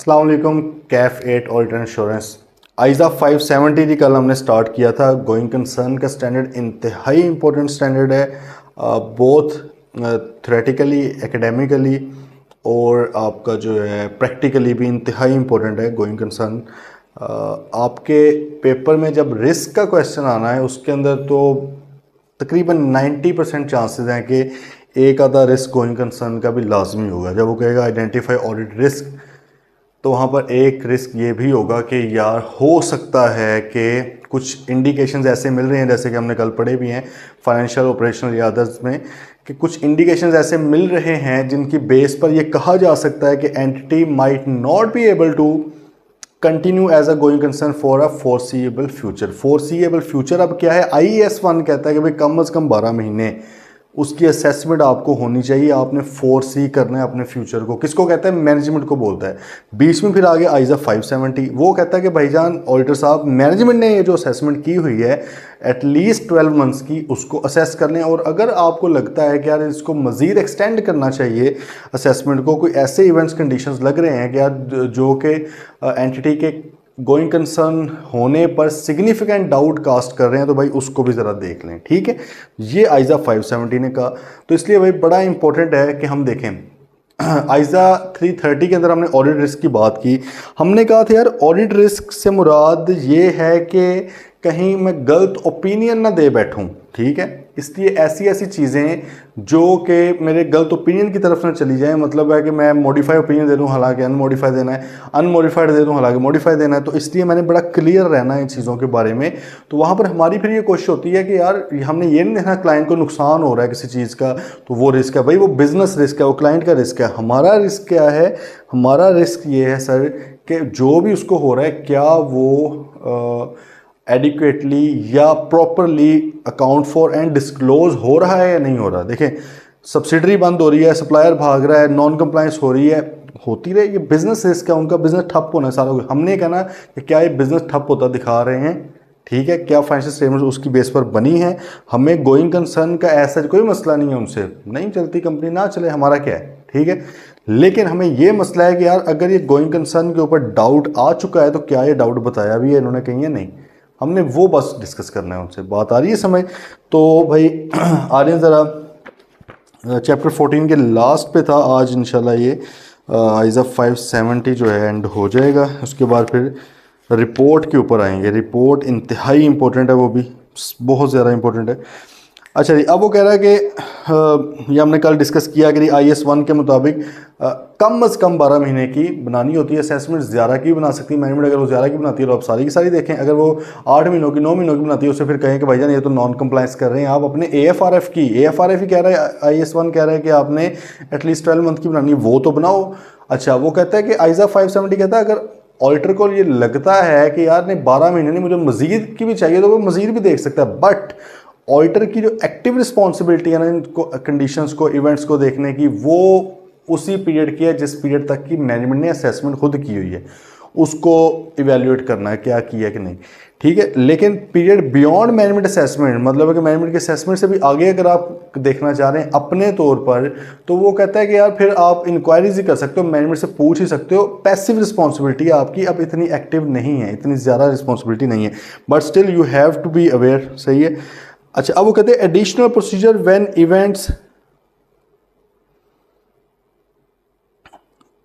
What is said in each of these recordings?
अस्सलाम वालेकुम। Kaif 8 auditor insurance Aiza 570 की कल हमने स्टार्ट किया था। गोइंग कंसर्न का स्टैंडर्ड इंतहाई इंपॉर्टेंट स्टैंडर्ड है, बोथ थ्योरेटिकली एकेडमिकली और आपका जो है प्रैक्टिकली भी इंतहाई इंपॉर्टेंट है। गोइंग कंसर्न आपके पेपर में जब रिस्क का क्वेश्चन आना है उसके अंदर तो तकरीबन 90% चांसेस हैं कि एक आधा रिस्क गोइंग कंसर्न का भी लाजमी होगा। जब वो कहेगा आइडेंटिफाई ऑडिट रिस्क, तो वहाँ पर एक रिस्क ये भी होगा कि यार हो सकता है कि कुछ इंडिकेशंस ऐसे मिल रहे हैं, जैसे कि हमने कल पढ़े भी हैं फाइनेंशियल ऑपरेशनल या अदर्स में, कि कुछ इंडिकेशंस ऐसे मिल रहे हैं जिनकी बेस पर ये कहा जा सकता है कि entity might not be able to continue as a going concern for a foreseeable future. Foreseeable future अब क्या है, IAS 1 कहता है कि भाई कम अज़ कम 12 महीने उसकी असेसमेंट आपको होनी चाहिए। आपने 4C करना है अपने फ्यूचर को। किसको कहता है? मैनेजमेंट को बोलता है। बीच में फिर आगे आइज़ा 570 वो कहता है कि भाईजान ऑडिटर साहब, मैनेजमेंट ने ये जो असेसमेंट की हुई है एटलीस्ट 12 मंथ्स की, उसको असेस कर लें। और अगर आपको लगता है कि यार इसको मज़ीद एक्सटेंड करना चाहिए असेसमेंट को, कोई ऐसे इवेंट्स कंडीशंस लग रहे हैं कि यार जो कि एंटिटी के गोइंग कंसर्न होने पर सिग्निफिकेंट डाउट कास्ट कर रहे हैं, तो भाई उसको भी ज़रा देख लें। ठीक है, ये आइज़ा 570 ने कहा। तो इसलिए भाई बड़ा इंपॉर्टेंट है कि हम देखें आइज़ा 330 के अंदर हमने ऑडिट रिस्क की बात की। हमने कहा था यार ऑडिट रिस्क से मुराद ये है कि कहीं मैं गलत ओपिनियन ना दे बैठूं। ठीक है, इसलिए ऐसी ऐसी चीज़ें जो कि मेरे गलत ओपिनियन की तरफ ना चली जाएं। मतलब है कि मैं मॉडिफाई ओपिनियन दे दूं हालांकि अनमॉडिफाई देना है, अनमॉडिफाइड दे दूं हालांकि मॉडिफाई देना है। तो इसलिए मैंने बड़ा क्लियर रहना है इन चीज़ों के बारे में। तो वहाँ पर हमारी फिर ये कोशिश होती है कि यार हमने ये नहीं देखना क्लाइंट को नुकसान हो रहा है किसी चीज़ का, तो वो रिस्क है भाई, वो बिजनेस रिस्क है, वो क्लाइंट का रिस्क है। हमारा रिस्क क्या है? हमारा रिस्क ये है सर कि जो भी उसको हो रहा है क्या वो एडिक्वेटली या properly account for and disclose हो रहा है या नहीं हो रहा। देखें, सब्सिडरी बंद हो रही है, सप्लायर भाग रहा है, नॉन कंप्लायंस हो रही है, होती रहे, ये बिजनेस रिस्क है, उनका बिजनेस ठप होना है सारा कुछ। हमने कहना कि क्या ये बिजनेस ठप होता दिखा रहे हैं, ठीक है, क्या फाइनेंशियल स्टेटमेंट उसकी बेस पर बनी है। हमें गोइंग कंसर्न का ऐसा कोई मसला नहीं है, उनसे नहीं चलती कंपनी ना चले, हमारा क्या है। ठीक है, लेकिन हमें ये मसला है कि यार अगर ये गोइंग कंसर्न के ऊपर डाउट आ चुका है तो क्या ये डाउट बताया भी है इन्होंने कहीं या नहीं, हमने वो बस डिस्कस करना है उनसे। बात आ रही है समझ? तो भाई आ रहे हैं ज़रा चैप्टर 14 के लास्ट पे था आज इंशाल्लाह। ये आइज़ा 570 जो है एंड हो जाएगा। उसके बाद फिर रिपोर्ट के ऊपर आएंगे। रिपोर्ट इंतहाई इंपॉर्टेंट है, वो भी बहुत ज़्यादा इंपॉर्टेंट है। अच्छा जी, अब वो कह रहा है कि ये हमने कल डिस्कस किया कि IAS 1 के मुताबिक कम अज़ कम 12 महीने की बनानी होती है असेसमेंट। ज़्यादा की बना सकती है मैनेजमेंट। अगर वो ज़्यादा की बनाती है तो आप सारी की सारी देखें। अगर वो 8 महीनों की 9 महीनों की बनाती है उससे फिर कहें कि भाईजान ये तो नॉन कंप्लायंस कर रहे हैं आप अपने AFRF की। AFRF ही कह रहा है, IAS 1 कह रहा है कि आपने एटलीस्ट 12 मंथ की बनानी है, वो तो बनाओ। अच्छा, वो कहता है कि आइज़ा 570 कहता है अगर ऑडिटर को ये लगता है कि यार नहीं 12 महीने नहीं, मुझे मजीद की भी चाहिए, तो वो मजीद भी देख सकता है। बट ऑडिटर की जो एक्टिव रिस्पॉन्सिबिलिटी है ना इनको कंडीशंस को, इवेंट्स को देखने की, वो उसी पीरियड की है जिस पीरियड तक की मैनेजमेंट ने असेसमेंट खुद की हुई है, उसको इवेल्युएट करना है क्या किया कि नहीं। ठीक है, लेकिन पीरियड बियॉन्ड मैनेजमेंट असेसमेंट, मतलब है कि मैनेजमेंट के असेसमेंट से भी आगे अगर आप देखना चाह रहे हैं अपने तौर पर, तो वो कहता है कि यार फिर आप इंक्वायरीज ही कर सकते हो, मैनेजमेंट से पूछ ही सकते हो। पैसिव रिस्पॉन्सिबिलिटी है आपकी, अब इतनी एक्टिव नहीं है, इतनी ज़्यादा रिस्पॉन्सिबिलिटी नहीं है, but still you have to be aware. सही है। अच्छा, अब वो कहते हैं एडिशनल प्रोसीजर व्हेन इवेंट्स,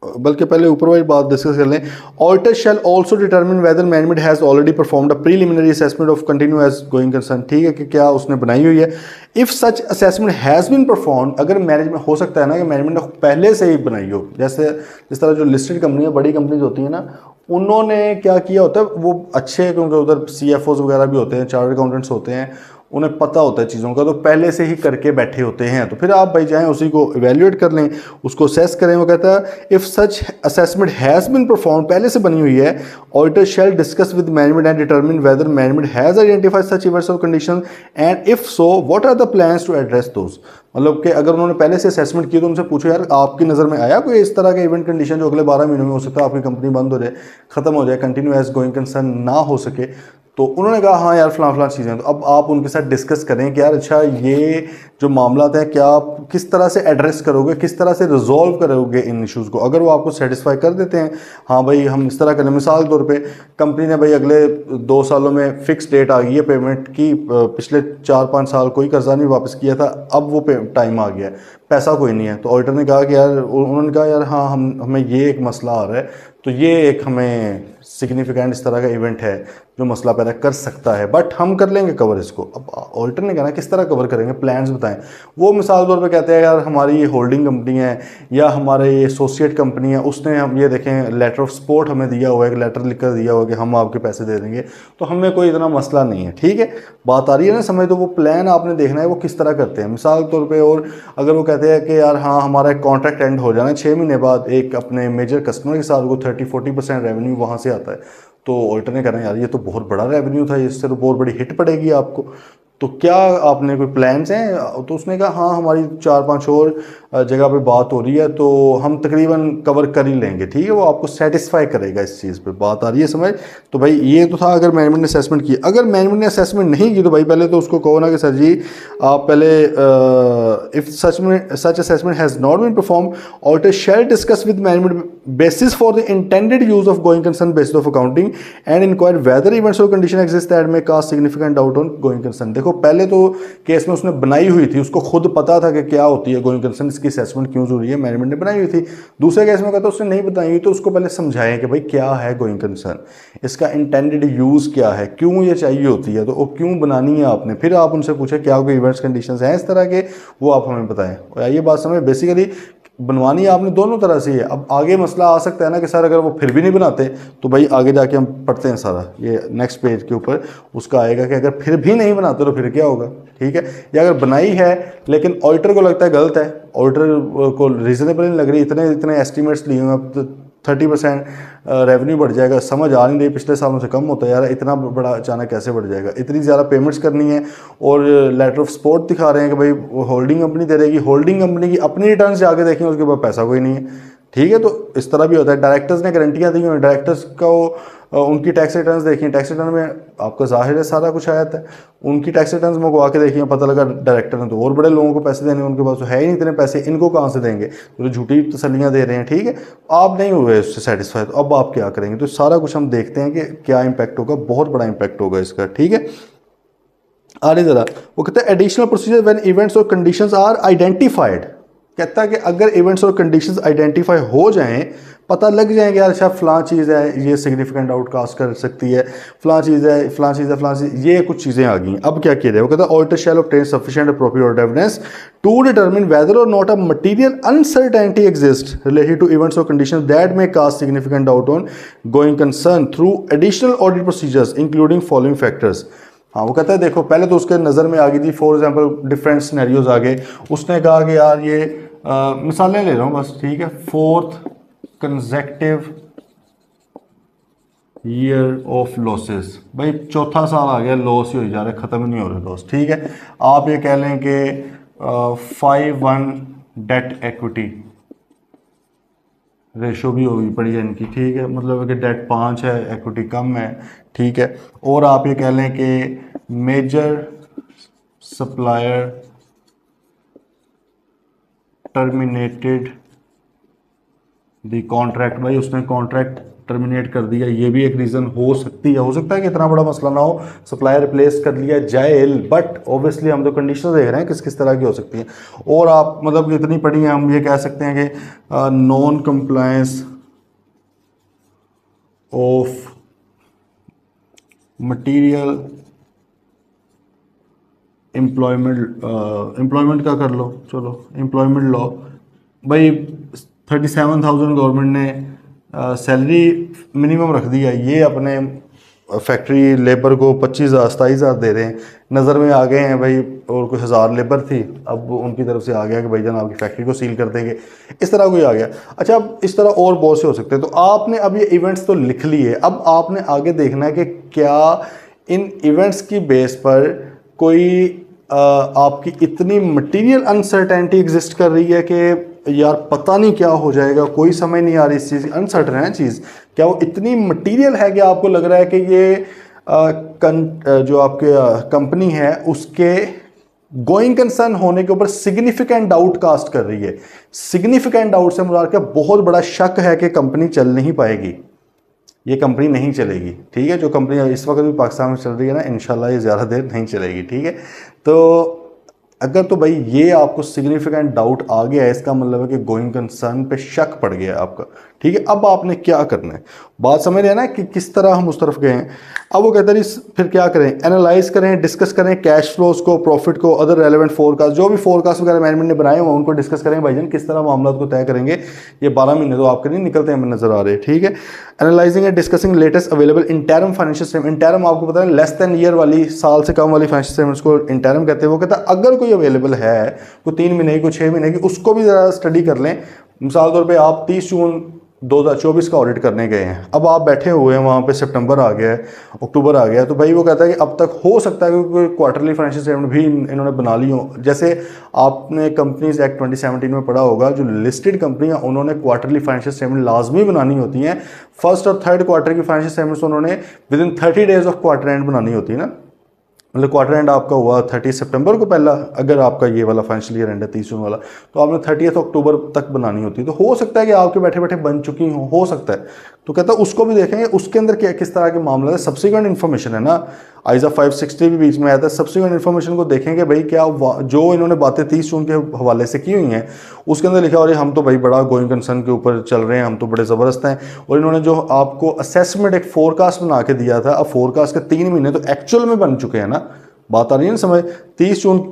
बल्कि पहले ऊपर वाली बात डिस्कस कर लें। Auditor shall also determine whether management has already performed a preliminary assessment of continue as going concern. ठीक है, कि क्या उसने बनाई हुई है। If such assessment has been performed, अगर मैनेजमेंट, हो सकता है ना कि मैनेजमेंट ने पहले से ही बनाई हो, जैसे जिस तरह जो लिस्टेड कंपनी है, बड़ी कंपनीज होती है ना, उन्होंने क्या किया होता है, वो अच्छे, क्योंकि उधर CFOs वगैरह भी होते हैं, चार्टर्ड अकाउंटेंट्स होते हैं, उन्हें पता होता है चीज़ों का, तो पहले से ही करके बैठे होते हैं। तो फिर आप भाई जाएं उसी को इवेल्युएट कर लें, उसको असेस करें। वो कहता है if such assessment has been perform, पहले से बनी हुई है, auditor shall discuss with management and determine whether management has identified such events और condition and if so what are the plans to address those. मतलब कि अगर उन्होंने पहले से असेसमेंट की तो उनसे पूछो यार आपकी नज़र में आया कोई इस तरह का इवेंट कंडीशन जो अगले 12 महीनों में हो सकता है आपकी कंपनी बंद हो जाए, ख़त्म हो जाए, कंटिन्यू एज गोइंग कंसर्न ना हो सके, तो उन्होंने कहा हाँ यार फलां चीज़ें। तो अब आप उनके साथ डिस्कस करें कि यार अच्छा ये जो मामला है क्या आप किस तरह से एड्रेस करोगे, किस तरह से रिजॉल्व करोगे इन इश्यूज़ को। अगर वो आपको सेटिस्फाई कर देते हैं हाँ भाई हम इस तरह करें, मिसाल के तौर पे कंपनी ने भाई अगले 2 सालों में फिक्स डेट आ गई है पेमेंट की, पिछले 4-5 साल कोई कर्जा नहीं वापस किया था, अब वो टाइम आ गया है, पैसा कोई नहीं है। तो ऑडिटर ने कहा कि यार, उन्होंने कहा यार हाँ हमें ये एक मसला आ रहा है, तो ये एक हमें सिग्निफिकेंट इस तरह का इवेंट है जो मसला पैदा कर सकता है, बट हम कर लेंगे कवर इसको। अब ऑडिटर ने कहा ना किस तरह कवर करेंगे, प्लान्स बताएं। वो मिसाल तौर पे कहते हैं यार हमारी ये होल्डिंग कंपनी है या हमारे ये एसोसिएट कंपनी है, उसने हम ये देखें लेटर ऑफ सपोर्ट हमें दिया हुआ है, एक लेटर लिख कर दिया हुआ है कि हम आपके पैसे दे देंगे, तो हमें कोई इतना मसला नहीं है। ठीक है, बात आ रही है ना समझ। तो वो प्लान आपने देखना है वो किस तरह करते हैं मिसाल तौर पर। और अगर वो कहते हैं कि यार हाँ हमारा एक कॉन्ट्रैक्ट एंड हो जाना 6 महीने बाद एक अपने मेजर कस्टमर के साथ, वो 30-40% रेवेन्यू वहाँ से आता है, तो ऑल्टर ने कहना यार ये तो बहुत बड़ा रेवेन्यू था, इससे तो बहुत बड़ी हिट पड़ेगी आपको, तो क्या आपने कोई प्लान्स हैं। तो उसने कहा हाँ हमारी 4-5 और जगह पे बात हो रही है, तो हम तकरीबन कवर कर ही लेंगे। ठीक है, वो आपको सेटिस्फाई करेगा इस चीज़ पे, बात आ रही है समझ। तो भाई ये तो था अगर मैनेजमेंट ने असेसमेंट की। अगर मैनेजमेंट ने असेसमेंट नहीं की तो भाई पहले तो उसको कहो ना कि सर जी आप पहले if such assessment has not been perform, auditor shall discuss with management basis for the intended use of going concern basis of accounting and inquire whether events और condition exist that may cast significant doubt on going concern. देखो पहले तो case में उसने बनाई हुई थी, उसको खुद पता था कि क्या होती है गोइंग कंसर्न, इसकी असेसमेंट क्यों जरूरी है, मैनेजमेंट ने बनाई हुई थी। दूसरे केस में कहता उसने नहीं बताई हुई, तो उसको पहले समझाएं कि भाई क्या है गोइंग कंसर्न, इसका इंटेंडेड यूज क्या है, क्यों ये चाहिए होती है, तो वो क्यों बनानी है आपने। फिर आप उनसे पूछे क्या कोई इवेंट्स कंडीशंस हैं इस तरह के, वो आप हमें बताएं। और ये बात समझ, बेसिकली बनवानी आपने दोनों तरह से ही है। अब आगे मसला आ सकता है ना कि सर अगर वो फिर भी नहीं बनाते, तो भाई आगे जाके हम पढ़ते हैं सारा, ये नेक्स्ट पेज के ऊपर उसका आएगा कि अगर फिर भी नहीं बनाते तो फिर क्या होगा। ठीक है, या अगर बनाई है लेकिन ऑडिटर को लगता है गलत है, ऑडिटर को रीजनेबल नहीं लग रही, इतने एस्टिमेट्स लिए हुए, अब 30% रेवेन्यू बढ़ जाएगा, समझ आ नहीं रही पिछले सालों से कम होता है यार, इतना बड़ा अचानक कैसे बढ़ जाएगा, इतनी ज़्यादा पेमेंट्स करनी है और लेटर ऑफ सपोर्ट दिखा रहे हैं कि भाई होल्डिंग कंपनी दे रहेगी, होल्डिंग कंपनी की अपनी रिटर्न से आगे देखेंगे उसके बाद पैसा कोई नहीं है। ठीक है, तो इस तरह भी होता है। डायरेक्टर्स ने गारंटियाँ दी हुई, डायरेक्टर्स को उनकी टैक्स रिटर्न्स देखिए, टैक्स रिटर्न में आपका जाहिर है सारा कुछ आया था, उनकी टैक्स रिटर्न्स मंगवा के देखिए, पता लगा डायरेक्टर ने तो और बड़े लोगों को पैसे देने, उनके पास तो है ही नहीं इतने पैसे, इनको कहाँ से देंगे, तो झूठी तसल्लियाँ दे रहे हैं। ठीक है, आप नहीं हुए उससे सेटिस्फाई, तो अब आप क्या करेंगे। तो सारा कुछ हम देखते हैं कि क्या इम्पैक्ट होगा, बहुत बड़ा इम्पैक्ट होगा इसका। ठीक है, आगे जरा वो कहते हैं एडिशनल प्रोसीजर व्हेन इवेंट्स और कंडीशंस आर आइडेंटिफाइड। कहता है कि अगर इवेंट्स और कंडीशंस आइडेंटिफाई हो जाएं, पता लग जाएंगे यार अच्छा फलां चीज़ है ये सिग्निफिकेंट आउटकास्ट कर सकती है, फलां चीज़ है फलां चीज़ है फलां चीज़, ये कुछ चीज़ें आ गई। अब क्या किया जाए, वो कहता है auditor shall obtain sufficient appropriate evidence to determine whether और not a material uncertainty exist related to events और conditions that may cast significant doubt on going concern through additional audit procedures including following factors. हाँ, वो कहता है देखो पहले तो उसके नज़र में आ गई थी, फॉर एग्जांपल डिफरेंट सिनेरियोज आ गए, उसने कहा कि यार ये मिसालें ले रहा हूँ बस। ठीक है, 4th consecutive year of losses, भाई चौथा साल आ गया लॉस ही हो जा रहा है, ख़त्म नहीं हो रहे लॉस। ठीक है, आप ये कह लें कि 5:1 डेट एक्विटी रेशो भी होगी पड़ी है इनकी। ठीक है, मतलब कि डेट 5 है, एक्विटी कम है। ठीक है, और आप ये कह लें कि major supplier terminated the contract, भाई उसने कॉन्ट्रैक्ट टर्मिनेट कर दिया, ये भी एक रीज़न हो सकती है। हो सकता है कि इतना बड़ा मसला ना हो, सप्लायर रिप्लेस कर लिया जाए, बट ऑब्वियसली हम तो कंडीशन देख रहे हैं किस किस तरह की हो सकती है। और आप मतलब इतनी पड़ी है, हम ये कह सकते हैं कि non compliance of material employment का कर लो, चलो एम्प्लॉयमेंट लॉ, भाई 37,000 गवर्नमेंट ने सैलरी मिनिमम रख दिया, ये अपने फैक्ट्री लेबर को 25,000-27,000 दे रहे हैं, नज़र में आ गए हैं भाई, और कोई 1000 लेबर थी, अब उनकी तरफ से आ गया कि भाई जान आपकी फैक्ट्री को सील कर देंगे, इस तरह कोई आ गया। अच्छा, अब इस तरह और बहुत से हो सकते हैं। तो आपने अब ये इवेंट्स तो लिख लिए, अब आपने आगे देखना है कि क्या इन इवेंट्स की बेस पर कोई आपकी इतनी मटीरियल अनसर्टेनिटी एग्जिस्ट कर रही है कि यार पता नहीं क्या हो जाएगा, कोई समझ नहीं आ रही इस चीज़ की, अनसर्टन है चीज़, क्या वो इतनी मटीरियल है कि आपको लग रहा है कि ये जो आपके कंपनी है उसके गोइंग कंसर्न होने के ऊपर सिग्निफिकेंट डाउट कास्ट कर रही है। सिग्निफिकेंट डाउट से मुराद क्या, बहुत बड़ा शक है कि कंपनी चल नहीं पाएगी, ये कंपनी नहीं चलेगी। ठीक है, जो कंपनी इस वक्त भी पाकिस्तान में चल रही है ना, इंशाल्लाह ये ज़्यादा देर नहीं चलेगी। ठीक है, तो अगर तो भाई ये आपको सिग्निफिकेंट डाउट आ गया है, इसका मतलब है कि गोइंग कंसर्न पे शक पड़ गया है आपका। ठीक है, अब आपने क्या करना है, बात समझ रहे हैं ना कि किस तरह हम उस तरफ गए हैं। अब वो कहते हैं फिर क्या करें, एनालाइज करें, डिस्कस करें कैश फ्लोज को, प्रॉफिट को, अदर रेलेवेंट फोरकास्ट, जो भी फोरकास्ट वगैरह मैनेजमेंट ने बनाए हुए उनको डिस्कस करें भाईजान, किस तरह मामला को तय करेंगे। ये 12 महीने तो आपके नहीं निकलते हमें नजर आ रहे हैं। ठीक है, analysing and discussing latest available interim financial statement. Interim आपको पता है लेस देन ईयर वाली, साल से कम वाली फाइनेंशियल स्टेटमेंट्स को इंटरम कहते हैं। वो कहता है अगर कोई अवेलेबल है, कोई 3 महीने की, कोई 6 महीने की, उसको भी ज़रा स्टडी कर लें। मिसाल तौर पे आप 30 जून 2024 का ऑडिट करने गए हैं, अब आप बैठे हुए हैं वहाँ पे, सितंबर आ गया है, अक्टूबर आ गया है, तो भाई वो कहता है कि अब तक हो सकता है कि कोई क्वार्टरली फाइनेंशियल स्टेटमेंट भी इन्होंने बना ली हो। जैसे आपने कंपनीज एक्ट 2017 में पढ़ा होगा, जो लिस्टेड कंपनियां उन्होंने क्वार्टरली फाइनेंशियल स्टेटमेंट लाजमी बनानी होती हैं। फर्स्ट और थर्ड क्वार्टर की फाइनेंशियल स्टेटमेंट्स उन्होंने with in 30 days of quarter and बनानी होती है ना। मतलब क्वार्टर एंड आपका हुआ 30 सितंबर को पहला, अगर आपका ये वाला फाइनेंशियल ईयर एंड है 30 जून वाला, तो आपने 30 अक्टूबर तक बनानी होती है। तो हो सकता है कि आपके बैठे बैठे बन चुकी हो सकता है। तो कहता है उसको भी देखेंगे, उसके अंदर क्या किस तरह के मामला है, सब्सिक्वेंट इन्फॉर्मेशन है ना, आइजा 560 भी बीच में आया था। सब्सिक्वेंट इन्फॉर्मेशन को देखेंगे भाई, क्या जो इन्होंने बातें 30 जून के हवाले से की हुई हैं उसके अंदर लिखा, और हम तो भाई बड़ा गोइंग कंसर्न के ऊपर चल रहे हैं, हम तो बड़े ज़बरदस्त हैं। और इन्होंने जो आपको असेसमेंट एक फोरकास्ट बना के दिया था, अब फोरकास्ट के 3 महीने तो एक्चुअल में बन चुके हैं ना, बात आ रही है ना समझ। 30 जून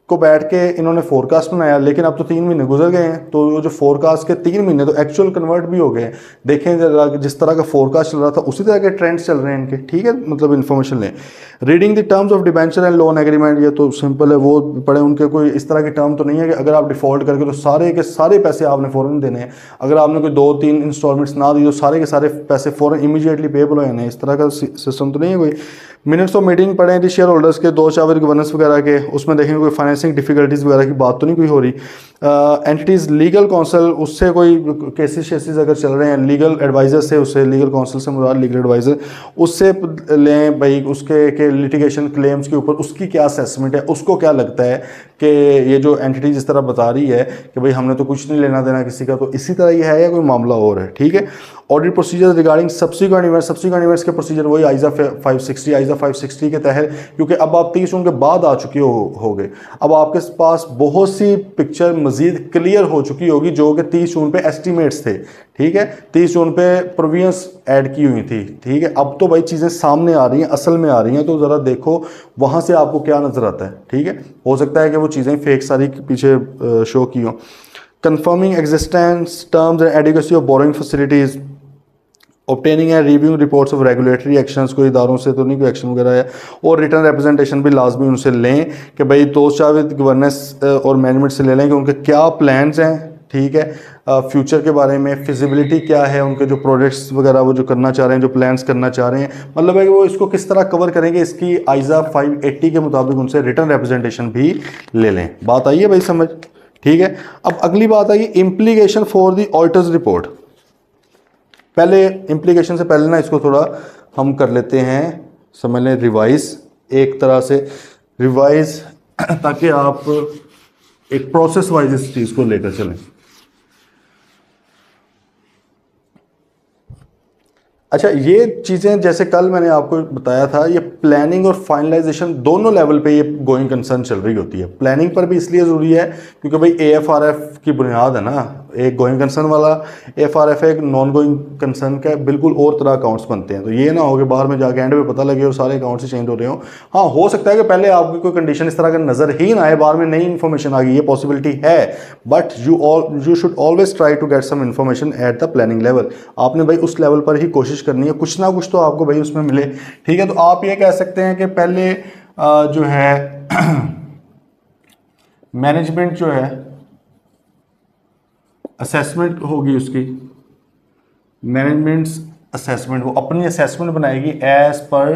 को बैठ के इन्होंने फोरकास्ट बनाया, लेकिन अब तो 3 महीने गुजर गए हैं, तो जो फोरकास्ट के 3 महीने तो एक्चुअल कन्वर्ट भी हो गए हैं। देखें जरा, जिस तरह का फोरकास्ट चल रहा था उसी तरह के ट्रेंड्स चल रहे हैं इनके। ठीक है, मतलब इन्फॉर्मेशन लें। Reading the terms of debenture and loan agreement, ये तो सिंपल है, वो पढ़े। उनके कोई इस तरह के टर्म तो नहीं है कि अगर आप डिफॉल्ट करके तो सारे के सारे पैसे आपने फ़ौरन देने हैं। अगर आपने कोई 2-3 इंस्टॉलमेंट्स ना दी तो सारे के सारे पैसे फ़ौरन इमीडिएटली पेबल हो जाने, इस तरह का सिस्टम तो नहीं है कोई। मिनट्स ऑफ मीटिंग पढ़ें थी शेयर होल्डर्स के, 2 चावर गवर्नेंस वगैरह के, उसमें देखेंगे कोई फाइनेंसिंग डिफिकल्टीज़ वगैरह की बात तो नहीं कोई हो रही। एंटिटीज़ लीगल काउंसिल, उससे कोई केसेस शेसेस अगर चल रहे हैं, लीगल एडवाइज़र से, उससे लीगल काउंसिल से मुराद लीगल एडवाइज़र, उससे लें भाई, उसके के लिटिगेशन क्लेम्स के ऊपर उसकी क्या असेसमेंट है, उसको क्या लगता है कि ये जो एंटिटी जिस तरह बता रही है कि भाई हमने तो कुछ नहीं लेना देना किसी का, तो इसी तरह ये है या कोई मामला और है। ठीक है, audit procedure regarding subsequent events, subsequent events के प्रोसीजर वही आइजा 560, आइजा 560 के तहत, क्योंकि अब आप 30 जून के बाद आ चुके हो गए, अब आपके पास बहुत सी पिक्चर मजीद क्लियर हो चुकी होगी, जो कि 30 जून पे एस्टिमेट्स थे। ठीक है, 30 जून पे प्रोविजंस ऐड की हुई थी। ठीक है, अब तो भाई चीज़ें सामने आ रही हैं, असल में आ रही हैं, तो ज़रा देखो वहाँ से आपको क्या नज़र आता है। ठीक है, हो सकता है कि वो चीज़ें फेक सारी पीछे शो की हों। Confirming existence terms and adequacy of borrowing facilities, obtaining and reviewing reports of regulatory actions, कोई इदारों से तो नहीं कोई एक्शन वगैरह है। और रिटर्न रिप्रेजेंटेशन भी लाजमी उनसे लें कि भाई दोस्त चाविद गवर्नेंस और मैनेजमेंट से ले लें कि उनके क्या प्लान्स हैं। ठीक है, फ्यूचर के बारे में फिजिबिलिटी क्या है, उनके जो प्रोजेक्ट्स वगैरह वो जो करना चाह रहे हैं, जो प्लान्स करना चाह रहे हैं, मतलब है कि वो इसको किस तरह कवर करेंगे, इसकी आइजा 580 के मुताबिक उनसे रिटर्न रिप्रेजेंटेशन भी ले लें। बात आई है भाई समझ। ठीक है, अब अगली बात आई implication for the auditor's report. पहले इम्प्लीकेशन से पहले ना इसको थोड़ा हम कर लेते हैं, समझ लें रिवाइज, एक तरह से रिवाइज, ताकि आप एक प्रोसेस वाइज इस चीज़ को लेकर चलें। अच्छा, ये चीज़ें जैसे कल मैंने आपको बताया था, ये प्लानिंग और फाइनलाइजेशन दोनों लेवल पे ये गोइंग कंसर्न चल रही होती है। प्लानिंग पर भी इसलिए ज़रूरी है क्योंकि भाई AFRF की बुनियाद है ना, एक गोइंग कंसर्न वाला AFRF है, एक नॉन गोइंग कंसर्न का बिल्कुल और तरह अकाउंट्स बनते हैं। तो ये ना हो कि बाहर में जाके एंड में पता लगे और सारे अकाउंट्स ही चेंज हो रहे हो। हाँ, हो सकता है कि पहले आपकी कोई कंडीशन इस तरह का नज़र ही ना आए, बाहर में नई इन्फॉर्मेशन आ गई, ये पॉसिबिलिटी है, but you should always try to get some information at the planning level. आपने भाई उस लेवल पर ही कोशिश करनी है, कुछ ना कुछ तो आपको भाई उसमें मिले। ठीक है, तो आप ये कह सकते हैं कि पहले जो है मैनेजमेंट जो है असेसमेंट होगी, उसकी मैनेजमेंट असेसमेंट, वो अपनी असेसमेंट बनाएगी एज पर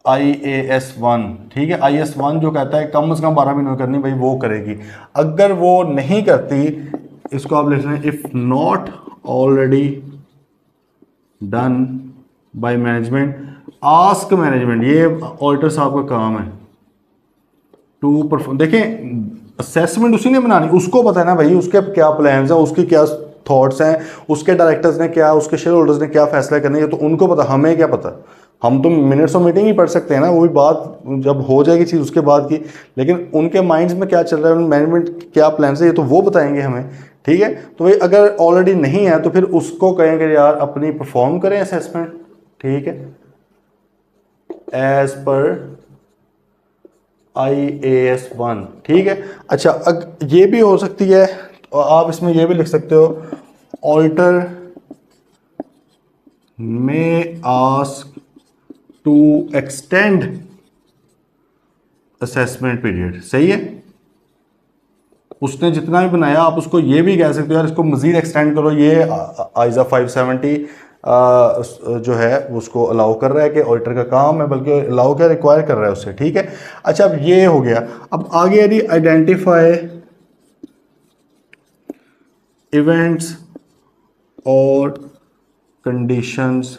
IAS 1। ठीक है, IAS 1 जो कहता है कम से कम 12 महीनों करनी, भाई वो करेगी। अगर वो नहीं करती, इसको आप लिख रहे हैं if not already done by management, ask management, ये ऑडिटर साहब का काम है टू परफॉर्म। देखें असेसमेंट उसी ने बनानी, उसको पता है ना भाई उसके क्या प्लान्स हैं, उसके क्या थॉट्स हैं, उसके डायरेक्टर्स ने क्या, उसके शेयर होल्डर्स ने क्या फैसला करने हैं, तो उनको पता, हमें क्या पता। हम तो मिनट्स ऑफ मीटिंग ही पढ़ सकते हैं ना, वो भी बात जब हो जाएगी चीज़ उसके बाद की, लेकिन उनके माइंड्स में क्या चल रहा है, मैनेजमेंट क्या प्लान है, ये तो वो बताएंगे हमें। ठीक है, तो भाई अगर ऑलरेडी नहीं है तो फिर उसको कहेंगे यार अपनी परफॉर्म करें असेसमेंट। ठीक है, एज पर IAS 1। ठीक है, अच्छा ये भी हो सकती है, और आप इसमें ये भी लिख सकते हो, alter may ask to extend assessment period. सही है, उसने जितना भी बनाया आप उसको ये भी कह सकते हो यार इसको मजीद एक्सटेंड करो, ये आइजा 570 जो है उसको अलाउ कर रहा है कि ऑडिटर का काम है, बल्कि अलाउ क्या रिक्वायर कर रहा है उससे। ठीक है, अच्छा अब ये हो गया, अब आगे यदि आइडेंटिफाई इवेंट्स और कंडीशंस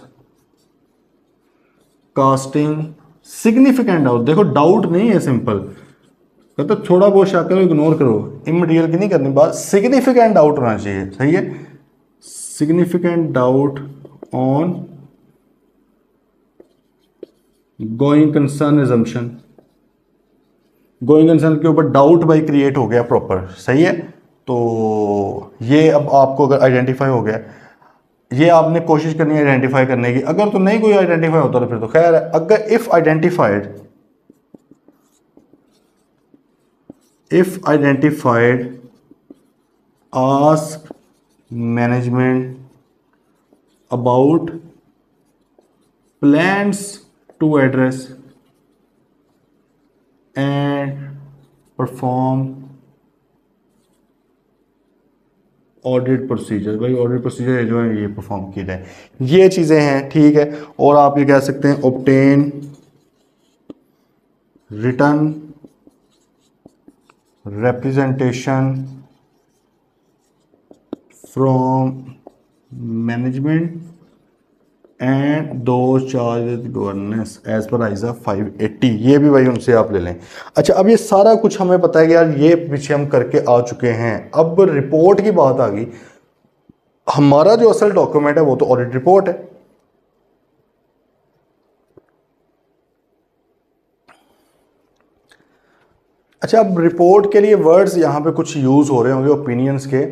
कास्टिंग सिग्निफिकेंट डाउट। देखो डाउट नहीं है सिंपल, तो थोड़ा बहुत शक करो, इग्नोर करो, इमटीरियल की नहीं करनी बात, सिग्निफिकेंट डाउट होना चाहिए। सही है, significant doubt on going concern assumption, going concern के ऊपर डाउट भाई क्रिएट हो गया प्रॉपर। सही है, तो ये अब आपको अगर आइडेंटिफाई हो गया, ये आपने कोशिश करनी है आइडेंटिफाई करने की। अगर तो नहीं कोई आइडेंटिफाई होता तो फिर तो खैर है, अगर if identified ask management about plans to address and perform audit procedure. भाई ऑडिट प्रोसीजर जो है ये परफॉर्म किया जाए, ये चीज़ें हैं। ठीक है, और आप ये कह सकते हैं obtain return representation from management and those charged with governance as per ISA 580। ये भी भाई उनसे आप ले लें। अच्छा अब ये सारा कुछ हमें पता है कि यार ये पीछे हम करके आ चुके हैं, अब रिपोर्ट की बात आ गई। हमारा जो असल डॉक्यूमेंट है वो तो ऑडिट रिपोर्ट है। अच्छा अब रिपोर्ट के लिए वर्ड्स यहाँ पे कुछ यूज़ हो रहे होंगे ओपिनियंस के,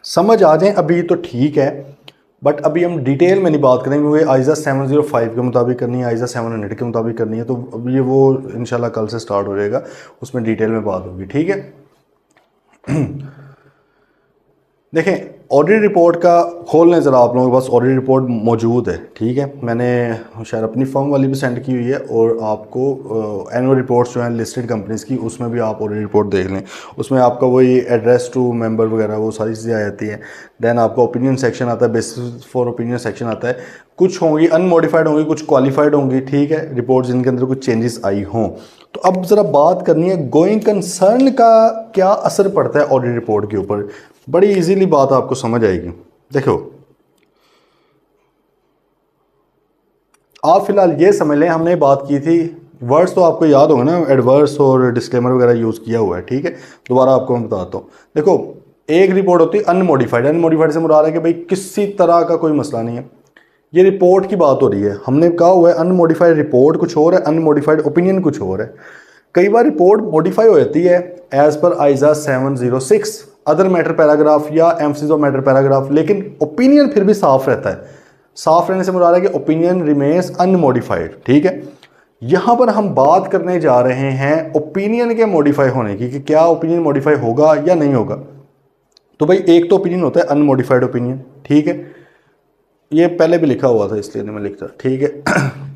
समझ आ जाएं अभी तो ठीक है, बट अभी हम डिटेल में नहीं बात करेंगे क्योंकि आइजा 705 के मुताबिक करनी है, आइजा 700 के मुताबिक करनी है, तो अब ये वो इंशाल्लाह कल से स्टार्ट हो जाएगा, उसमें डिटेल में बात होगी। ठीक है देखें ऑडिट रिपोर्ट का खोल लें ज़रा, आप लोगों के पास ऑडिट रिपोर्ट मौजूद है। ठीक है, मैंने शायद अपनी फर्म वाली भी सेंड की हुई है, और आपको एनुअल रिपोर्ट्स जो हैं लिस्टेड कंपनीज़ की उसमें भी आप ऑडिट रिपोर्ट देख लें, उसमें आपका वही एड्रेस टू मेंबर वगैरह वो सारी चीज़ें आ जाती हैं। दैन आपका ओपिनियन सेक्शन आता है, बेसिस फॉर ओपिनियन सेक्शन आता है, कुछ होंगी अनमोडिफाइड होंगी, कुछ क्वालिफाइड होंगी। ठीक है, रिपोर्ट जिनके अंदर कुछ चेंजेस आई हों। तो अब ज़रा बात करनी है गोइंग कंसर्न का क्या असर पड़ता है ऑडिट रिपोर्ट के ऊपर। बड़ी इजीली बात आपको समझ आएगी। देखो आप फिलहाल ये समझ लें, हमने बात की थी, वर्ड्स तो आपको याद होंगे ना, एडवर्स और डिस्क्लेमर वगैरह यूज़ किया हुआ है। ठीक है, दोबारा आपको मैं बताता हूँ। देखो एक रिपोर्ट होती है अनमोडिफाइड, अनमोडिफाइड से मुराद है कि भाई किसी तरह का कोई मसला नहीं है, ये रिपोर्ट की बात हो रही है। हमने कहा हुआ है अनमोडिफाइड रिपोर्ट कुछ और है, अनमोडिफाइड ओपिनियन कुछ और है। कई बार रिपोर्ट मॉडिफाई हो जाती है as per ISA 706 other matter paragraph या एम्फसिस ऑफ मैटर पैराग्राफ, लेकिन ओपिनियन फिर भी साफ रहता है। साफ रहने से मुराद है कि ओपिनियन रिमेन्स अनमोडिफाइड। ठीक है, यहां पर हम बात करने जा रहे हैं ओपिनियन के मॉडिफाई होने की, कि क्या ओपिनियन मॉडिफाई होगा या नहीं होगा। तो भाई एक तो ओपिनियन होता है अनमोडिफाइड ओपिनियन, ठीक है, ये पहले भी लिखा हुआ था इसलिए नहीं मैं लिखता। ठीक है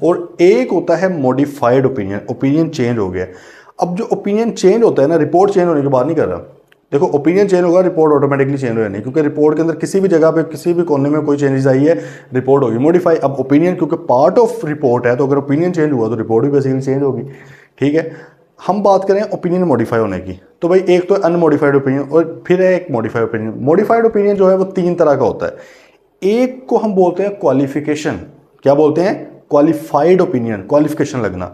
और एक होता है मॉडिफाइड ओपिनियन, ओपिनियन चेंज हो गया। अब जो ओपिनियन चेंज होता है ना, रिपोर्ट चेंज होने की बात नहीं कर रहा। देखो ओपिनियन चेंज होगा, रिपोर्ट ऑटोमेटिकली चेंज हो जानी, क्योंकि रिपोर्ट के अंदर किसी भी जगह पे किसी भी कोने में कोई चेंजेस आई है, रिपोर्ट होगी मॉडिफाई। अब ओपिनियन क्योंकि पार्ट ऑफ रिपोर्ट है, तो अगर ओपिनियन चेंज हुआ तो रिपोर्ट भी बेसिकली चेंज होगी। ठीक है, हम बात करें ओपिनियन मॉडिफाई होने की, तो भाई एक तो अनमोडिफाइड ओपिनियन और फिर है एक मॉडिफाइड ओपिनियन। मॉडिफाइड ओपिनियन जो है वो तीन तरह का होता है। एक को हम बोलते हैं क्वालिफिकेशन, क्या बोलते हैं, क्वालिफाइड ओपिनियन, क्वालिफिकेशन लगना।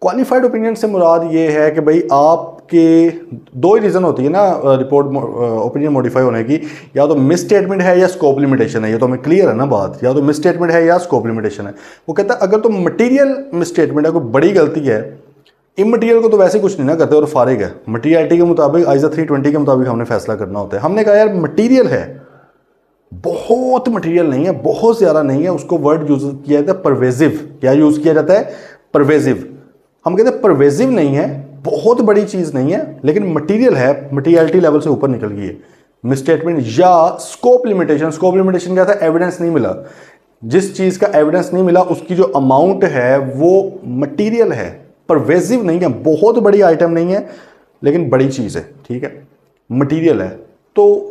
क्वालिफाइड ओपिनियन से मुराद ये है कि भाई आपके दो ही रीज़न होती है ना रिपोर्ट ओपिनियन मॉडिफाई होने की, या तो मिस स्टेटमेंट है या स्कोप लिमिटेशन है। ये तो हमें क्लियर है ना बात, या तो मिस स्टेटमेंट है या स्कोप लिमिटेशन है। वो कहता है अगर तो मटीरियल मिस स्टेटमेंट है, कोई बड़ी गलती है, इमटीरियल को तो वैसे कुछ नहीं ना करते और फारिग है, मटीरियलिटी के मुताबिक आइजा 320 के मुताबिक हमने फैसला करना होता है। हमने कहा यार मटीरियल है, बहुत मटीरियल नहीं है, बहुत ज़्यादा नहीं है, उसको वर्ड यूज किया जाता है परवेजिव। क्या यूज़ किया जाता है? परवेजिव। हम कहते हैं परवेजिव नहीं है, बहुत बड़ी चीज़ नहीं है, लेकिन मटीरियल है, मटीरियलिटी लेवल से ऊपर निकल गई है। मिसस्टेटमेंट या स्कोप लिमिटेशन। स्कोप लिमिटेशन क्या था? एविडेंस नहीं मिला। जिस चीज़ का एविडेंस नहीं मिला उसकी जो अमाउंट है वो मटीरियल है, परवेजिव नहीं है, बहुत बड़ी आइटम नहीं है लेकिन बड़ी चीज़ है, ठीक है, मटीरियल है। तो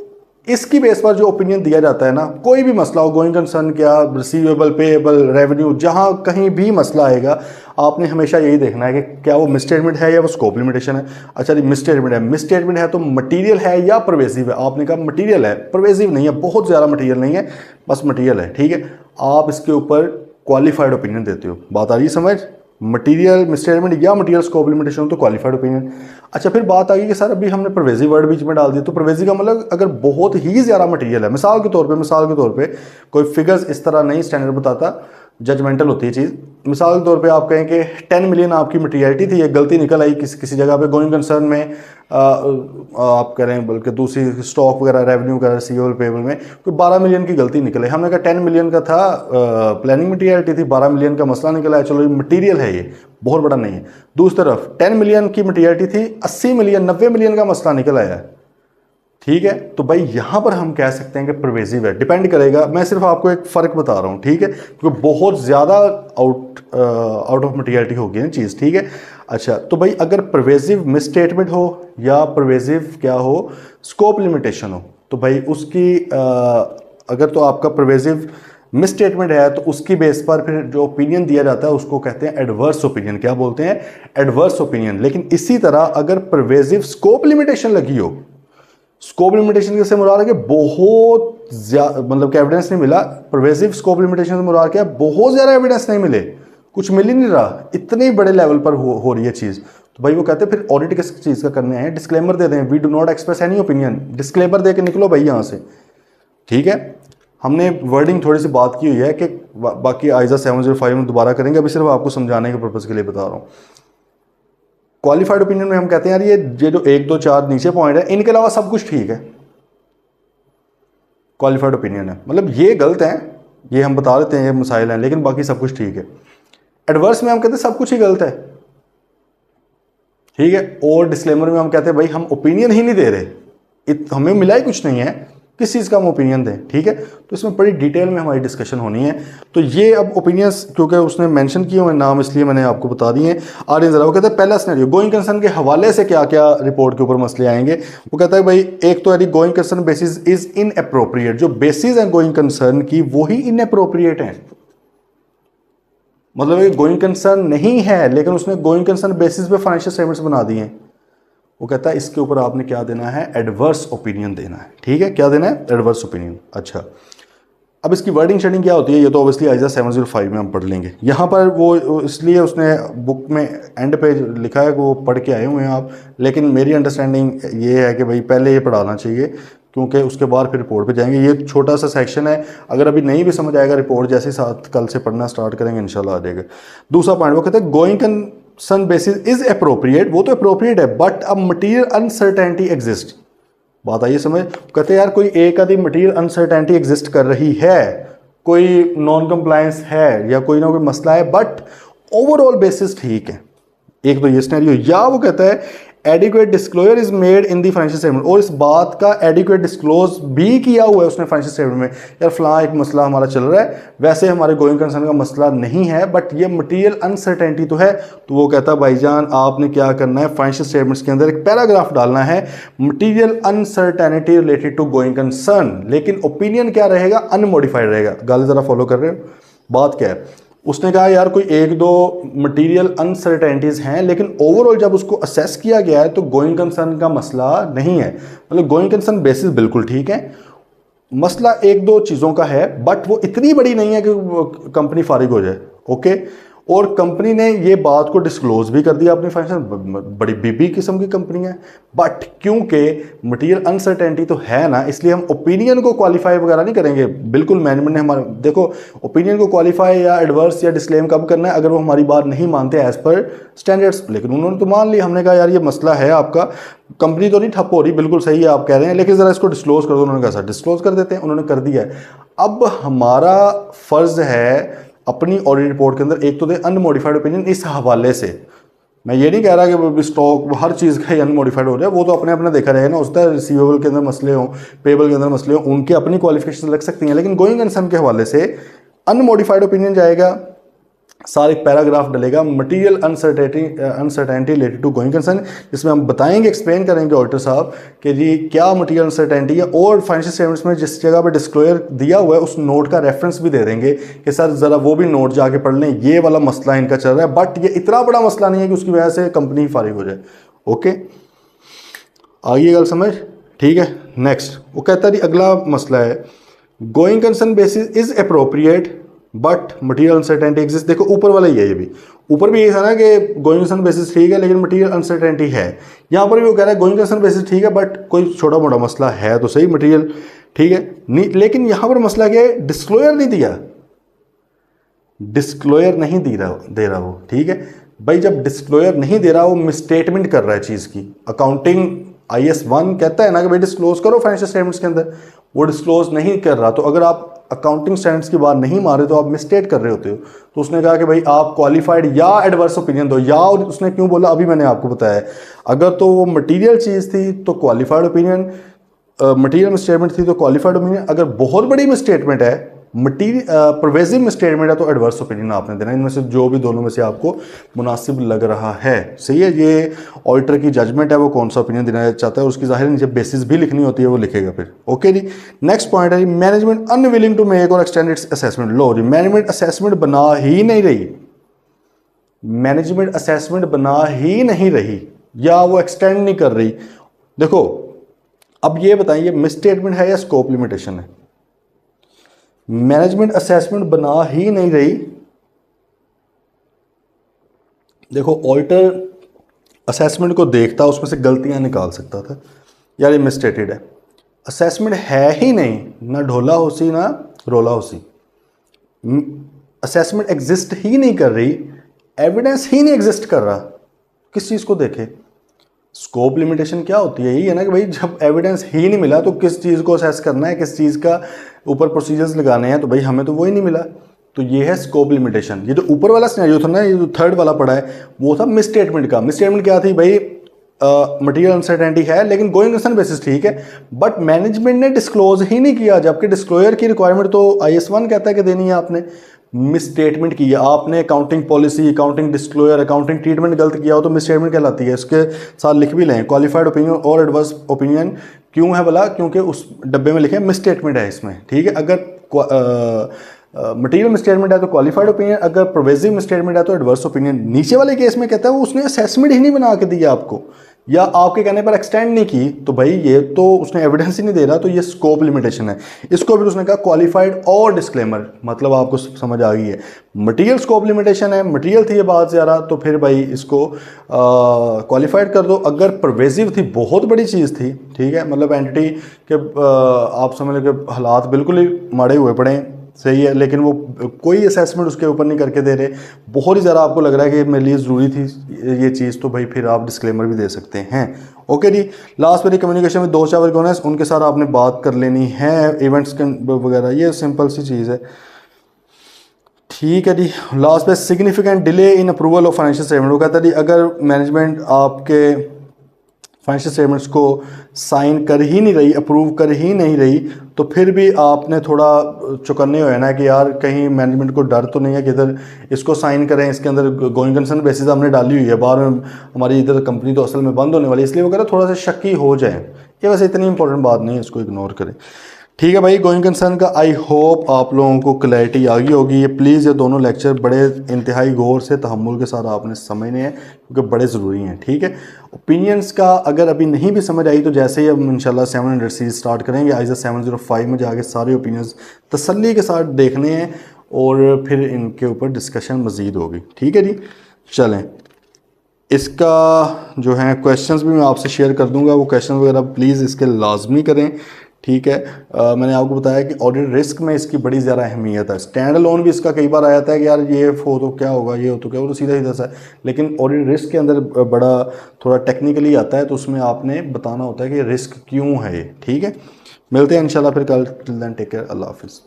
इसकी बेस पर जो ओपिनियन दिया जाता है ना, कोई भी मसला हो, गोइंग कंसर्न क्या, रिसीवेबल, पेएबल, रेवेन्यू, जहां कहीं भी मसला आएगा आपने हमेशा यही देखना है कि क्या वो मिस स्टेटमेंट है या वो स्कोप लिमिटेशन है। अच्छा जी, मिस स्टेटमेंट है, मिस स्टेटमेंट है तो मटीरियल है या परवेसिव है? आपने कहा मटीरियल है, परवेसिव नहीं है, बहुत ज़्यादा मटीरियल नहीं है, बस मटीरियल है, ठीक है। आप इसके ऊपर क्वालिफाइड ओपिनियन देते हो। बात आ रही है समझ? मटीरियल मिस स्टेटमेंट या मटीरियल स्कोप लिमिटेशन तो क्वालिफाइड ओपिनियन। अच्छा, फिर बात आ गई कि सर अभी हमने परवेजिव वर्ड बीच में डाल दिया, तो परवेजिव का मतलब अगर बहुत ही ज़्यादा मटीरियल है, मिसाल के तौर पे कोई फिगर्स इस तरह नहीं स्टैंडर्ड बताता, जजमेंटल होती है चीज़। मिसाल के तौर पे आप कहें कि 10 मिलियन आपकी मटीरियलिटी थी, एक गलती निकल आई किसी जगह पे गोइंग कंसर्न में, आप कह रहे हैं बल्कि दूसरी स्टॉक वगैरह, रेवेन्यू वगैरह, रिसीवेबल, पेएबल में कोई 12 मिलियन की गलती निकले। हमने कहा 10 मिलियन का था, प्लानिंग मटीरियलिटी थी, 12 मिलियन का मसला निकला है, चलो ये मटीरियल है, ये बहुत बड़ा नहीं है। दूसरी तरफ 10 मिलियन की मटीरियलिटी थी, 80 मिलियन, 90 मिलियन का मसला निकल आया है, ठीक है। तो भाई यहां पर हम कह सकते हैं कि परवेजिव है। डिपेंड करेगा, मैं सिर्फ आपको एक फ़र्क बता रहा हूं, ठीक है, क्योंकि बहुत ज़्यादा आउट ऑफ मटीरियलिटी होगी ना चीज़, ठीक है। अच्छा, तो भाई अगर परवेजिव मिस स्टेटमेंट हो या परवेजिव क्या हो, स्कोप लिमिटेशन हो, तो भाई उसकी अगर तो आपका परवेजिव मिस स्टेटमेंट है तो उसकी बेस पर फिर जो ओपिनियन दिया जाता है उसको कहते हैं एडवर्स ओपिनियन। क्या बोलते हैं? Adverse opinion. लेकिन इसी तरह अगर परवेजिव स्कोप लिमिटेशन लगी हो, स्कोप लिमिटेशन से मुराद है कि बहुत ज्यादा, मतलब कि एविडेंस नहीं मिला। परवेजिव स्कोप लिमिटेशन से मुराद क्या? बहुत ज्यादा एविडेंस नहीं मिले, कुछ मिल ही नहीं रहा, इतने बड़े लेवल पर हो रही है चीज़। तो भाई वो कहते हैं फिर ऑडिट किस चीज़ का करने हैं? डिस्क्लेमर दे दें, we do not express any opinion, disclaimer दे के निकलो भाई यहाँ से, ठीक है। हमने वर्डिंग थोड़ी सी बात की हुई है कि बाकी आइजा 705 में दोबारा करेंगे, अभी सिर्फ आपको समझाने के पर्पज़ के लिए बता रहा हूँ। क्वालिफाइड ओपिनियन में हम कहते हैं यार ये जो 1 2 4 नीचे पॉइंट है, इनके अलावा सब कुछ ठीक है, क्वालिफाइड ओपिनियन है, मतलब ये गलत है, ये हम बता देते हैं ये मसाइल हैं, लेकिन बाकी सब कुछ ठीक है। एडवर्स में हम कहते हैं सब कुछ ही गलत है, ठीक है। और डिस्क्लेमर में हम कहते हैं भाई हम ओपिनियन ही नहीं दे रहे, हमें मिला ही कुछ नहीं है, किस चीज़ का हम ओपिनियन दें, ठीक है। तो इसमें बड़ी डिटेल में हमारी डिस्कशन होनी है। तो ये अब ओपिनियंस क्योंकि उसने मेंशन किए हुए नाम, इसलिए मैंने आपको बता दिए हैं। आ रहे ज़रा, वो कहते हैं पहला सिनेरियो, गोइंग कंसर्न के हवाले से क्या क्या रिपोर्ट के ऊपर मसले आएंगे। वो कहता है भाई एक तो यानी going concern basis is inappropriate, जो बेसिस है गोइंग कंसर्न की वो ही इनअप्रोप्रिएट है, मतलब ये गोइंग कंसर्न नहीं है लेकिन उसने गोइंग कंसर्न बेसिस पे फाइनेंशियल स्टेटमेंट्स बना दिए हैं। वो कहता है इसके ऊपर आपने क्या देना है? एडवर्स ओपिनियन देना है, ठीक है। क्या देना है? Adverse opinion. अच्छा, अब इसकी वर्डिंग शेडिंग क्या होती है ये तो ऑब्वियसली आइजा 705 में हम पढ़ लेंगे। यहाँ पर वो इसलिए उसने बुक में एंड पे लिखा है कि वो पढ़ के आए हुए हैं आप, लेकिन मेरी अंडरस्टैंडिंग ये है कि भाई पहले ये पढ़ाना चाहिए क्योंकि उसके बाद फिर रिपोर्ट पे जाएंगे। ये छोटा सा सेक्शन है, अगर अभी नहीं भी समझ आएगा रिपोर्ट जैसे साथ कल से पढ़ना स्टार्ट करेंगे इंशाल्लाह आ जाएगा। दूसरा पॉइंट वो कहते हैं going concern basis is appropriate, वो तो अप्रोप्रिएट है बट अब मटीरियल अनसर्टेनिटी एग्जिस्ट। बात आइए समझ। कहते हैं यार कोई एक आधी मटीरियल अनसर्टेनिटी एग्जिस्ट कर रही है, कोई नॉन कंप्लायंस है या कोई ना कोई मसला है, बट ओवरऑल बेसिस ठीक है। एक तो ये सिनेरियो, या वो कहता है adequate disclosure is made in the financial statement, और इस बात का एडिक्वेट डिस्क्लोज भी किया हुआ है उसने फाइनेंशियल स्टेटमेंट में, यार फलां एक मसला हमारा चल रहा है, वैसे हमारे गोइंग कंसर्न का मसला नहीं है बट ये मटीरियल अनसर्टेनिटी तो है। तो वो कहता है भाईजान आपने क्या करना है, फाइनेंशियल स्टेटमेंट्स के अंदर एक पैराग्राफ डालना है material uncertainty related to going concern, लेकिन ओपिनियन क्या रहेगा? अनमोडिफाइड रहेगा। गाल जरा फॉलो कर रहे हो, बात क्या है? उसने कहा यार कोई एक दो मटेरियल अनसर्टेनिटीज हैं लेकिन ओवरऑल जब उसको असेस किया गया है तो गोइंग कंसर्न का मसला नहीं है, मतलब गोइंग कंसर्न बेसिस बिल्कुल ठीक है, मसला एक दो चीज़ों का है बट वो इतनी बड़ी नहीं है कि कंपनी फारिग हो जाए। ओके। और कंपनी ने ये बात को डिस्क्लोज भी कर दिया अपनी फाइनेंशियल, बड़ी बीबी किस्म की कंपनी है, बट क्योंकि मटेरियल अनसर्टेनिटी तो है ना, इसलिए हम ओपिनियन को क्वालिफाई वगैरह नहीं करेंगे। बिल्कुल मैनेजमेंट ने हमारा, देखो ओपिनियन को क्वालिफाई या एडवर्स या डिस्क्लेम कब करना है, अगर वो हमारी बात नहीं मानते एज पर स्टैंडर्ड्स। लेकिन उन्होंने तो मान ली, हमने कहा यार ये मसला है आपका, कंपनी तो नहीं ठप हो रही, बिल्कुल सही है आप कह रहे हैं, लेकिन ज़रा इसको डिस्क्लोज कर दो। उन्होंने कहा सर डिस्क्लोज कर देते हैं, उन्होंने कर दिया है। अब हमारा फ़र्ज़ है अपनी ऑडिट रिपोर्ट के अंदर एक तो दे अनमोडिफाइड ओपिनियन। इस हवाले से मैं ये नहीं कह रहा कि स्टॉक हर चीज़ का ही अनमोडिफाइड हो जाए, वो तो अपने अपना देखा रहेगा ना, उसका रिसीवेबल के अंदर मसले हों, पेबल के अंदर मसले हों, उनके अपनी क्वालिफिकेशन लग सकती हैं, लेकिन गोइंग कंसर्न के हवाले से अनमोडिफाइड ओपिनियन जाएगा। सारे पैराग्राफ डलेगा material uncertainty related to going concern, जिसमें हम बताएंगे, एक्सप्लेन करेंगे ऑडिटर साहब कि जी क्या मटेरियल अनसर्टेनिटी है, और फाइनेंशियल स्टेटमेंट्स में जिस जगह पे डिस्क्लोजर दिया हुआ है उस नोट का रेफरेंस भी दे देंगे कि सर ज़रा वो भी नोट जाके पढ़ लें, ये वाला मसला इनका चल रहा है, बट ये इतना बड़ा मसला नहीं है कि उसकी वजह से कंपनी फारिग हो जाए। ओके, आगे गल समझ, ठीक है। नेक्स्ट वो कहता है अगला मसला है going concern basis is appropriate but material uncertainty exist. देखो ऊपर वाला ही है, ये भी ऊपर भी ये था ना कि गोइंग कंसर्न बेसिस ठीक है लेकिन मटेरियल अनसर्टेनिटी है। यहाँ पर भी वो कह रहा है गोइंग कंसर्न बेसिस ठीक है बट कोई छोटा मोटा मसला है तो सही, मटेरियल ठीक है, लेकिन यहाँ पर मसला क्या है, डिस्क्लोजर नहीं दिया, डिस्क्लोजर नहीं दे रहा वो, ठीक है भाई। जब डिस्क्लोजर नहीं दे रहा, वो मिसस्टेटमेंट कर रहा है चीज़ की। अकाउंटिंग IS 1 कहता है ना कि भाई डिस्क्लोज करो फाइनेंशियल स्टेटमेंट्स के अंदर, वो डिस्क्लोज नहीं कर रहा। तो अगर आप अकाउंटिंग स्टैंडर्ड्स की बात नहीं मारे तो आप मिसस्टेट कर रहे होते हो। तो उसने कहा कि भाई आप क्वालिफाइड या एडवर्स ओपिनियन दो, या, और उसने क्यों बोला अभी मैंने आपको बताया। अगर तो वो मटीरियल चीज़ थी तो क्वालिफाइड ओपिनियन, मटीरियल मिसस्टेटमेंट थी तो क्वालिफाइड ओपिनियन, अगर बहुत बड़ी मिसस्टेटमेंट है, मटीरियल परवेजिव मिसस्टेटमेंट है तो एडवर्स ओपिनियन आपने देना। इनमें से जो भी दोनों में से आपको मुनासिब लग रहा है, सही है। ये ऑडिटर की जजमेंट है, वो कौन सा ओपिनियन देना चाहता है, उसकी जाहिर नीचे बेसिस भी लिखनी होती है, वो लिखेगा फिर। ओके जी, नेक्स्ट पॉइंट है management unwilling to make or extend its assessment. लो जी, मैनेजमेंट असेसमेंट बना ही नहीं रही, मैनेजमेंट असेसमेंट बना ही नहीं रही या वो एक्सटेंड नहीं कर रही। देखो अब ये बताइए मिसस्टेटमेंट है या स्कोप लिमिटेशन है। मैनेजमेंट असेसमेंट बना ही नहीं रही। देखो ऑडिटर असेसमेंट को देखता, उसमें से गलतियां निकाल सकता था, यार ये मिसस्टेटेड है। असेसमेंट है ही नहीं, ना ढोला होसी ना रोला होसी, असेसमेंट एग्जिस्ट ही नहीं कर रही, एविडेंस ही नहीं एग्जिस्ट कर रहा, किस चीज़ को देखे। स्कोप लिमिटेशन क्या होती है, यही है ना कि भाई जब एविडेंस ही नहीं मिला तो किस चीज़ को असेस करना है, किस चीज़ का ऊपर प्रोसीजर्स लगाने हैं, तो भाई हमें तो वो ही नहीं मिला। तो ये है स्कोप लिमिटेशन। ये जो ऊपर वाला सिनेरियो था ना, ये जो थर्ड वाला पड़ा है, वो था मिसस्टेटमेंट का। मिसस्टेटमेंट क्या थी भाई, मटेरियल अनसर्टेनिटी है लेकिन गोइंग कंसर्न बेसिस ठीक है, बट मैनेजमेंट ने डिस्क्लोज ही नहीं किया, जबकि डिस्क्लोजर की रिक्वायरमेंट तो IS 1 कहता है कि देनी है आपने। मिसस्टेटमेंट की है आपने, accounting policy, accounting disclosure, accounting treatment गलत किया हो तो मिसस्टेटमेंट कहलाती है। इसके साथ लिख भी लें क्वालिफाइड ओपिनियन और एडवर्स ओपिनियन। क्यों है भला, क्योंकि उस डब्बे में लिखे मिसस्टेटमेंट है इसमें, ठीक है। अगर मटेरियल मिसस्टेटमेंट है तो क्वालिफाइड ओपिनियन, अगर प्रोवेजिव मिसस्टेटमेंट है तो एडवर्स ओपिनियन। नीचे वाले केस में कहता है वो उसने असेसमेंट ही नहीं बना के दिया आपको, या आपके कहने पर एक्सटेंड नहीं की, तो भाई ये तो उसने एविडेंस ही नहीं दे रहा, तो ये स्कोप लिमिटेशन है। इसको भी उसने कहा क्वालिफाइड और डिस्क्लेमर, मतलब आपको समझ आ गई है। मटेरियल स्कोप लिमिटेशन है, मटेरियल थी ये बात ज़्यादा, तो फिर भाई इसको क्वालिफाइड कर दो। अगर परवेजिव थी, बहुत बड़ी चीज़ थी, ठीक है, मतलब एंटिटी के आप समझ लो कि हालात बिल्कुल ही माड़े हुए पड़े हैं, सही है, लेकिन वो कोई असेसमेंट उसके ऊपर नहीं करके दे रहे, बहुत ही ज़्यादा आपको लग रहा है कि मेरे लिए ज़रूरी थी ये चीज़, तो भाई फिर आप डिस्क्लेमर भी दे सकते हैं। ओके जी, लास्ट मेरी कम्युनिकेशन में 2 चावर कौन है, उनके साथ आपने बात कर लेनी है, इवेंट्स वगैरह, ये सिंपल सी चीज़ है, ठीक है जी। लास्ट पे significant delay in approval of financial statement. वो कहता है जी अगर मैनेजमेंट आपके फाइनेंशियल स्टेटमेंट्स को साइन कर ही नहीं रही, अप्रूव कर ही नहीं रही, तो फिर भी आपने थोड़ा चौकन्ने हो ना कि यार कहीं मैनेजमेंट को डर तो नहीं है कि इधर इसको साइन करें, इसके अंदर गोइंग कंसर्न बेसिस हमने डाली हुई है, बाद में हमारी इधर कंपनी तो असल में बंद होने वाली है, इसलिए वो कह रहे थोड़ा सा शक्की हो जाए। ये वैसे इतनी इंपॉर्टेंट बात नहीं है, इसको इग्नोर करें, ठीक है भाई। गोइंग कंसर्न का आई होप आप लोगों को क्लैरिटी आ गई होगी। ये प्लीज़ ये दोनों लेक्चर बड़े इंतहाई गौर से तहम्मुल के साथ आपने समझने हैं, क्योंकि बड़े ज़रूरी हैं, ठीक है। ओपिनियंस का अगर अभी नहीं भी समझ आई तो जैसे ही हम इंशाल्लाह 700 सीरीज स्टार्ट करेंगे, आइज़ा 705 में जाके सारे ओपिनियंस तसल्ली के साथ देखने हैं और फिर इनके ऊपर डिस्कशन मज़ीद होगी। ठीक है जी, चलें। इसका जो है क्वेश्चंस भी मैं आपसे शेयर कर दूंगा, वो क्वेश्चन वगैरह प्लीज़ इसके लाजमी करें। ठीक है, मैंने आपको बताया कि ऑडिट रिस्क में इसकी बड़ी ज़्यादा अहमियत है। स्टैंड अलोन भी इसका कई बार आ जाता है कि यार ये हो तो क्या होगा, ये हो तो क्या, वो तो सीधा सीधा सा है। लेकिन ऑडिट रिस्क के अंदर बड़ा थोड़ा टेक्निकली आता है, तो उसमें आपने बताना होता है कि रिस्क क्यों है ये। ठीक है, मिलते हैं इंशाल्लाह फिर कल। टिल देन टेक केयर, अल्लाह हाफिज़।